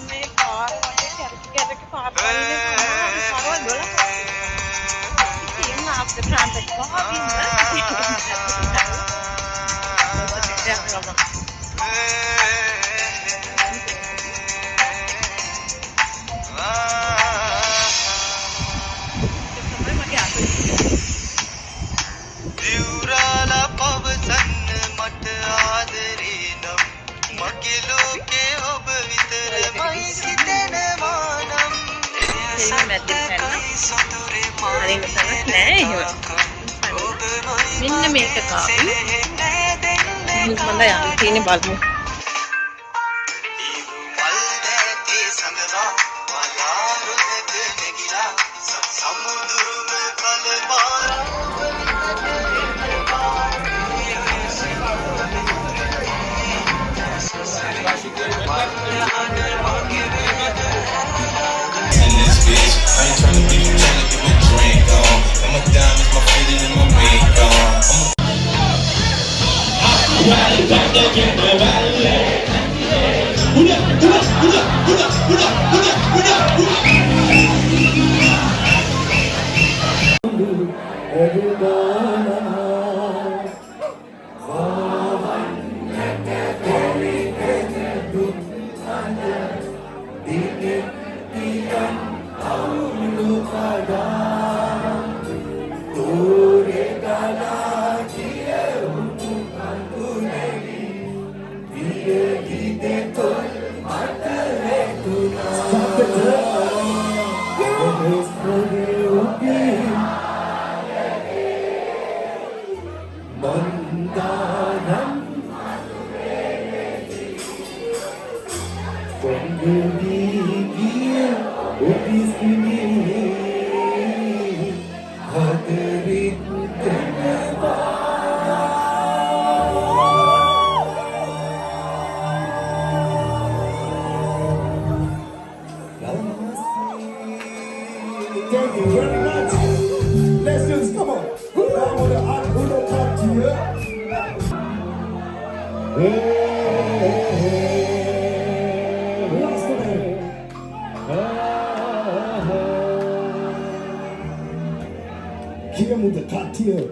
මේ පාර වටේ කැරකි පාරවල්නේ තමයි පාරවල් 12ක් ඉතින් අපේ ප්‍රාන්තේ දිවුරාලා පවසන්න මට ආදරේ නම් මගේ ලෝකේ ඔබ විතරමයි සිතෙනවා නම් මෙන්න මේක කාපි මම යන්න තියෙන බලමු Thank you very much. Let's just come on. Vamos a uno cantillo. Last one. Give me the cantillo.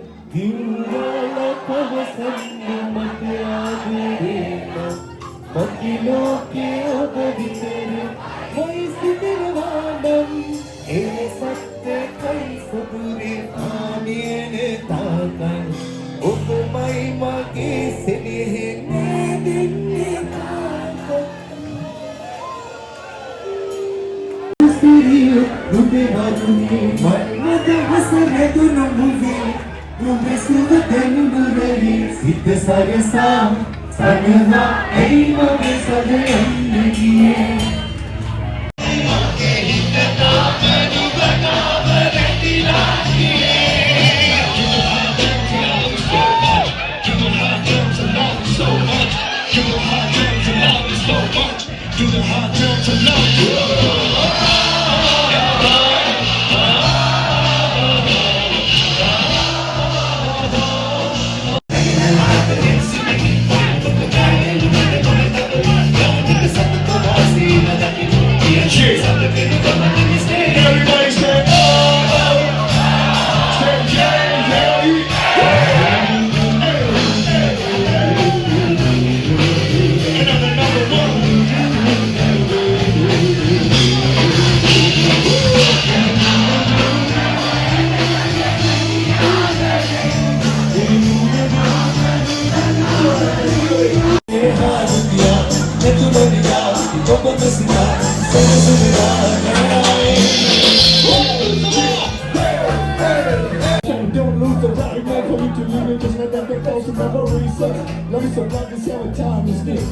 Don't lose the right man for you to leave it. Just let that get close to my worries. Love you so much, it's how time is this.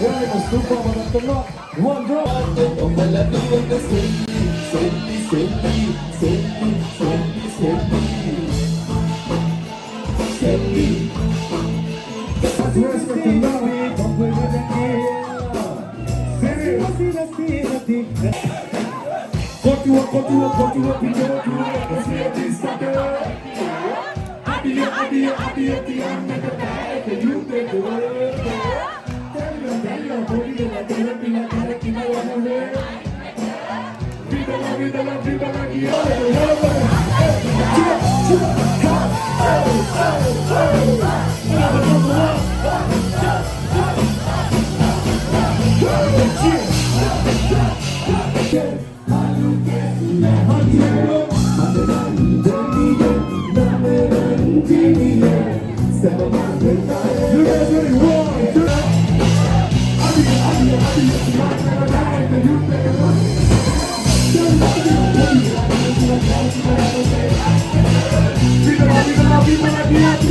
Very much super, but after not one drop.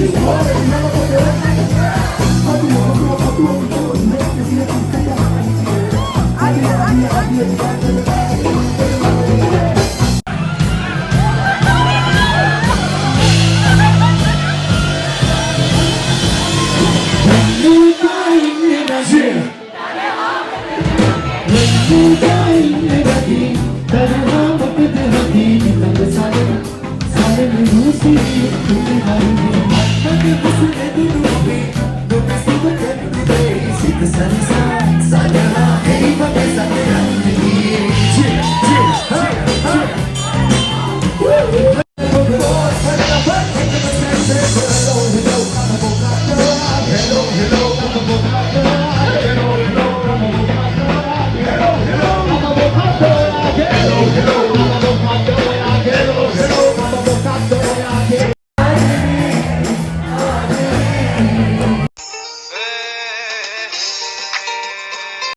People like